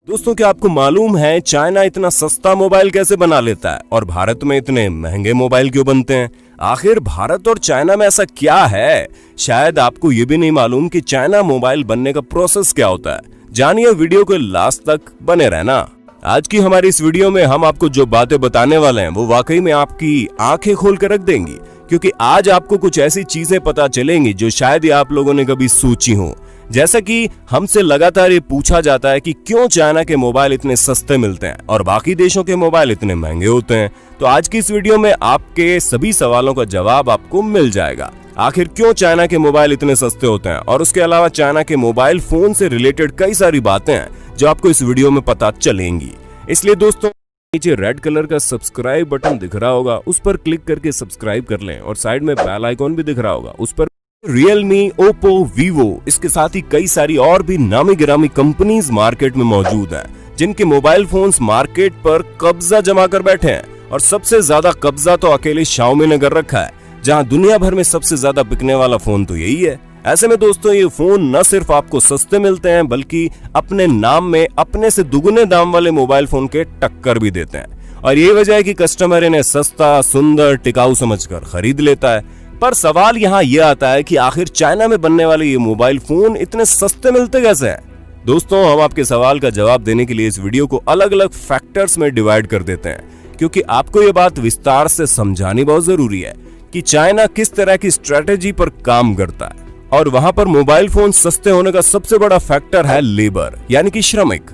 दोस्तों, क्या आपको मालूम है चाइना इतना सस्ता मोबाइल कैसे बना लेता है और भारत में इतने महंगे मोबाइल क्यों बनते हैं? आखिर भारत और चाइना में ऐसा क्या है? शायद आपको ये भी नहीं मालूम कि चाइना मोबाइल बनने का प्रोसेस क्या होता है। जानिए वीडियो के लास्ट तक बने रहना। आज की हमारी इस वीडियो में हम आपको जो बातें बताने वाले हैं वो वाकई में आपकी आंखें खोल कर रख देंगी, क्योंकि आज आपको कुछ ऐसी चीजें पता चलेंगी जो शायद ही आप लोगों ने कभी सोची हो। जैसा कि हमसे लगातार ये पूछा जाता है कि क्यों चाइना के मोबाइल इतने सस्ते मिलते हैं और बाकी देशों के मोबाइल इतने महंगे होते हैं, तो आज की इस वीडियो में आपके सभी सवालों का जवाब आपको मिल जाएगा। आखिर क्यों चाइना के मोबाइल इतने सस्ते होते हैं और उसके अलावा चाइना के मोबाइल फोन से रिलेटेड कई सारी बातें हैं जो आपको इस वीडियो में पता चलेंगी। इसलिए दोस्तों, नीचे रेड कलर का सब्सक्राइब बटन दिख रहा होगा, उस पर क्लिक करके सब्सक्राइब कर लें और साइड में बेल आइकॉन भी दिख रहा होगा, उस पर रियलमी, ओप्पो, वीवो, इसके साथ ही कई सारी और भी नामी गिरामी कंपनीज मार्केट में मौजूद हैं, जिनके मोबाइल फोन्स मार्केट पर कब्जा जमा कर बैठे हैं। और सबसे ज्यादा कब्जा तो अकेले शाओमी ने कर रखा है, जहां दुनिया भर में सबसे ज्यादा बिकने वाला फोन तो यही है। ऐसे में दोस्तों, ये फोन न सिर्फ आपको सस्ते मिलते हैं बल्कि अपने नाम में अपने से दुगने दाम वाले मोबाइल फोन के टक्कर भी देते हैं। और यही वजह है कि कस्टमर इन्हें सस्ता, सुंदर, टिकाऊ समझकर खरीद लेता है। पर सवाल यहाँ यह आता है कि आखिर चाइना में बनने वाले ये मोबाइल फोन इतने सस्ते मिलते कैसे हैं? दोस्तों, हम आपके सवाल का जवाब देने के लिए इस वीडियो को अलग अलग फैक्टर्स में डिवाइड कर देते हैं, क्योंकि आपको ये बात विस्तार से समझानी बहुत जरूरी है कि चाइना किस तरह की स्ट्रेटेजी पर काम करता है। और वहां पर मोबाइल फोन सस्ते होने का सबसे बड़ा फैक्टर है लेबर, यानी कि श्रमिक।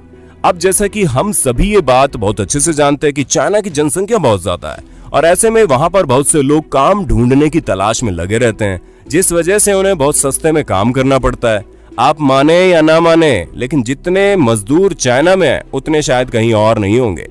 अब जैसा कि हम सभी ये बात बहुत अच्छे से जानते हैं कि चाइना की जनसंख्या बहुत ज्यादा है और ऐसे में वहां पर बहुत से लोग काम ढूंढने की तलाश में लगे रहते हैं, जिस वजह से उन्हें बहुत सस्ते में काम करना पड़ता है। आप माने या ना माने, लेकिन जितने मजदूर चाइना में हैं उतने शायद कहीं और नहीं होंगे,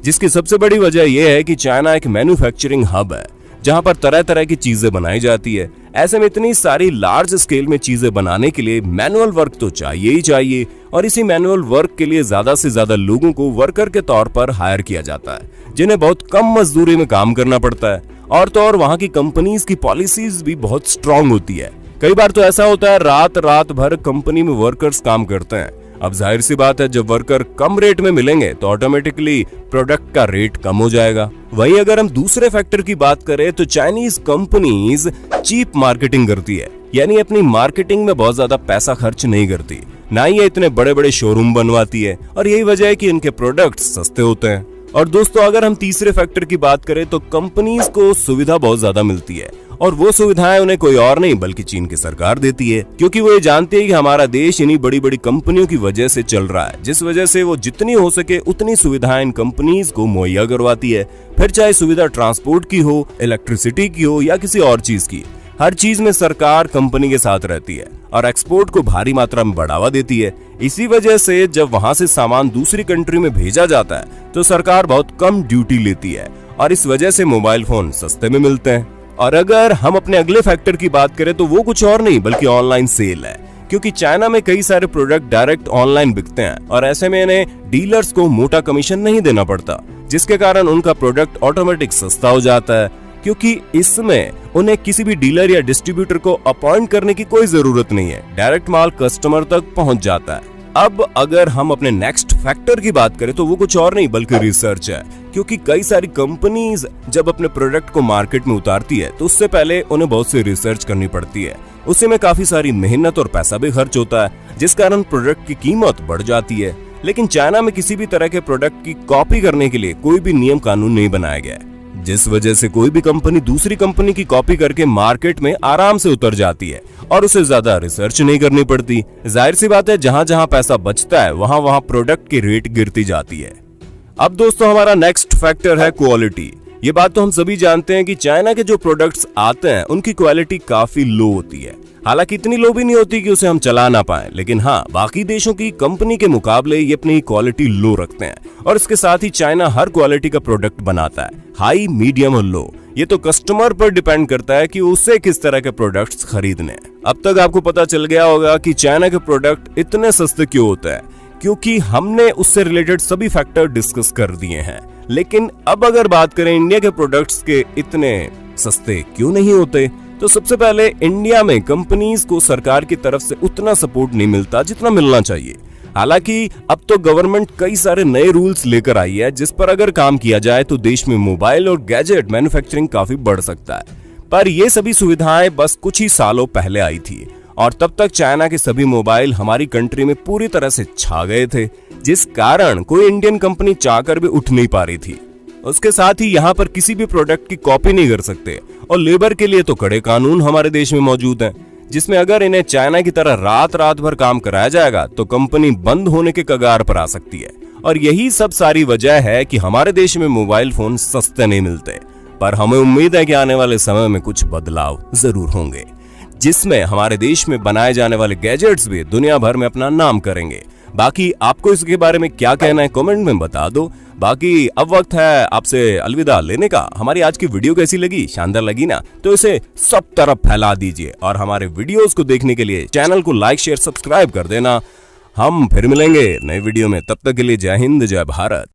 जिसकी सबसे बड़ी वजह यह है कि चाइना एक मैन्युफैक्चरिंग हब है, जहां पर तरह तरह की चीजें बनाई जाती है। ऐसे में इतनी सारी लार्ज स्केल में चीजें बनाने के लिए मैनुअल वर्क तो चाहिए ही चाहिए, और इसी मैनुअल वर्क के लिए ज्यादा से ज्यादा लोगों को वर्कर के तौर पर हायर किया जाता है, जिन्हें बहुत कम मजदूरी में काम करना पड़ता है। और तो और वहां की कंपनीज की पॉलिसीज भी बहुत स्ट्रांग होती है। कई बार तो ऐसा होता है रात भर कंपनी में वर्कर्स काम करते हैं। अब जाहिर सी बात है, जब वर्कर कम रेट में मिलेंगे तो ऑटोमेटिकली प्रोडक्ट का रेट कम हो जाएगा। वहीं अगर हम दूसरे फैक्टर की बात करें तो चाइनीज कंपनीज चीप मार्केटिंग करती है, यानी अपनी मार्केटिंग में बहुत ज्यादा पैसा खर्च नहीं करती, ना ही ये इतने बड़े बड़े शोरूम बनवाती है, और यही वजह है कि इनके प्रोडक्ट्स सस्ते होते हैं। और दोस्तों, अगर हम तीसरे फैक्टर की बात करें तो कंपनीज को सुविधा बहुत ज्यादा मिलती है, और वो सुविधाएं उन्हें कोई और नहीं बल्कि चीन की सरकार देती है, क्योंकि वो ये जानती है कि हमारा देश इन्हीं बड़ी बड़ी कंपनियों की वजह से चल रहा है, जिस वजह से वो जितनी हो सके उतनी सुविधाएं इन कंपनीज को मुहैया करवाती है। फिर चाहे सुविधा ट्रांसपोर्ट की हो, इलेक्ट्रिसिटी की हो या किसी और चीज की, हर चीज में सरकार कंपनी के साथ रहती है और एक्सपोर्ट को भारी मात्रा में बढ़ावा देती है। इसी वजह से जब वहां से सामान दूसरी कंट्री में भेजा जाता है तो सरकार बहुत कम ड्यूटी लेती है, और इस वजह से मोबाइल फोन सस्ते में मिलते हैं। और अगर हम अपने अगले फैक्टर की बात करें तो वो कुछ और नहीं बल्कि ऑनलाइन सेल है, क्योंकि चाइना में कई सारे प्रोडक्ट डायरेक्ट ऑनलाइन बिकते हैं और ऐसे में इन्हें डीलर्स को मोटा कमीशन नहीं देना पड़ता, जिसके कारण उनका प्रोडक्ट ऑटोमेटिक सस्ता हो जाता है, क्योंकि इसमें उन्हें किसी भी डीलर या डिस्ट्रीब्यूटर को अपॉइंट करने की कोई जरूरत नहीं है, डायरेक्ट माल कस्टमर तक पहुंच जाता है। अब अगर हम अपने नेक्स्ट फैक्टर की बात करें तो वो कुछ और नहीं बल्कि रिसर्च है, क्योंकि कई सारी कंपनीज जब अपने प्रोडक्ट को मार्केट में उतारती है तो उससे पहले उन्हें बहुत सी रिसर्च करनी पड़ती है। उसी में काफी सारी मेहनत और पैसा भी खर्च होता है, जिस कारण प्रोडक्ट की कीमत बढ़ जाती है। लेकिन चाइना में किसी भी तरह के प्रोडक्ट की कॉपी करने के लिए कोई भी नियम कानून नहीं बनाया गया है, जिस वजह से कोई भी कंपनी दूसरी कंपनी की कॉपी करके मार्केट में आराम से उतर जाती है और उसे ज्यादा रिसर्च नहीं करनी पड़ती। जाहिर सी बात है, जहां जहां पैसा बचता है वहां वहां प्रोडक्ट की रेट गिरती जाती है। अब दोस्तों, हमारा नेक्स्ट फैक्टर है क्वालिटी। ये बात तो हम सभी जानते हैं कि चाइना के जो प्रोडक्ट्स आते हैं उनकी क्वालिटी काफी लो होती है। हालांकि इतनी लो भी नहीं होती कि उसे हम चला ना पाए, लेकिन हाँ, बाकी देशों की कंपनी के मुकाबले ये अपनी क्वालिटी लो रखते हैं। और इसके साथ ही चाइना हर क्वालिटी का प्रोडक्ट बनाता है, हाई, मीडियम और लो। ये तो कस्टमर पर डिपेंड करता है कि उसे किस तरह के प्रोडक्ट्स खरीदने हैं। अब तक आपको पता चल गया होगा कि चाइना के प्रोडक्ट इतने सस्ते क्यों होते हैं, क्योंकि हमने उससे रिलेटेड सभी फैक्टर डिस्कस कर दिए हैं। लेकिन अब अगर बात करें इंडिया के प्रोडक्ट्स के इतने सस्ते क्यों नहीं होते, तो सबसे पहले इंडिया में कंपनीज को सरकार की तरफ से उतना सपोर्ट नहीं मिलता जितना मिलना चाहिए। हालांकि अब तो गवर्नमेंट कई सारे नए रूल्स लेकर आई है जिस पर अगर काम किया जाए तो देश में मोबाइल और गैजेट मैन्युफैक्चरिंग काफी बढ़ सकता है। पर ये सभी सुविधाएं बस कुछ ही सालों पहले आई थी और तब तक चाइना के सभी मोबाइल हमारी कंट्री में पूरी तरह से छा गए थे, जिस कारण कोई इंडियन कंपनी चाहकर भी उठ नहीं पा रही थी। उसके साथ ही यहाँ पर किसी भी प्रोडक्ट की कॉपी नहीं कर सकते और लेबर के लिए तो कड़े कानून हमारे देश में मौजूद हैं, जिसमें अगर इन्हें चाइना की तरह रात रात भर काम कराया जाएगा तो कंपनी बंद होने के कगार पर आ सकती है। और यही सब सारी वजह है कि हमारे देश में मोबाइल फोन सस्ते नहीं मिलते। पर हमें उम्मीद है कि आने वाले समय में कुछ बदलाव जरूर होंगे, जिसमें हमारे देश में बनाए जाने वाले गैजेट्स भी दुनिया भर में अपना नाम करेंगे। बाकी आपको इसके बारे में क्या कहना है कमेंट में बता दो। बाकी अब वक्त है आपसे अलविदा लेने का। हमारी आज की वीडियो कैसी लगी? शानदार लगी ना? तो इसे सब तरफ फैला दीजिए और हमारे वीडियोस को देखने के लिए चैनल को लाइक शेयर सब्सक्राइब कर देना। हम फिर मिलेंगे नए वीडियो में, तब तक के लिए जय हिंद जय भारत।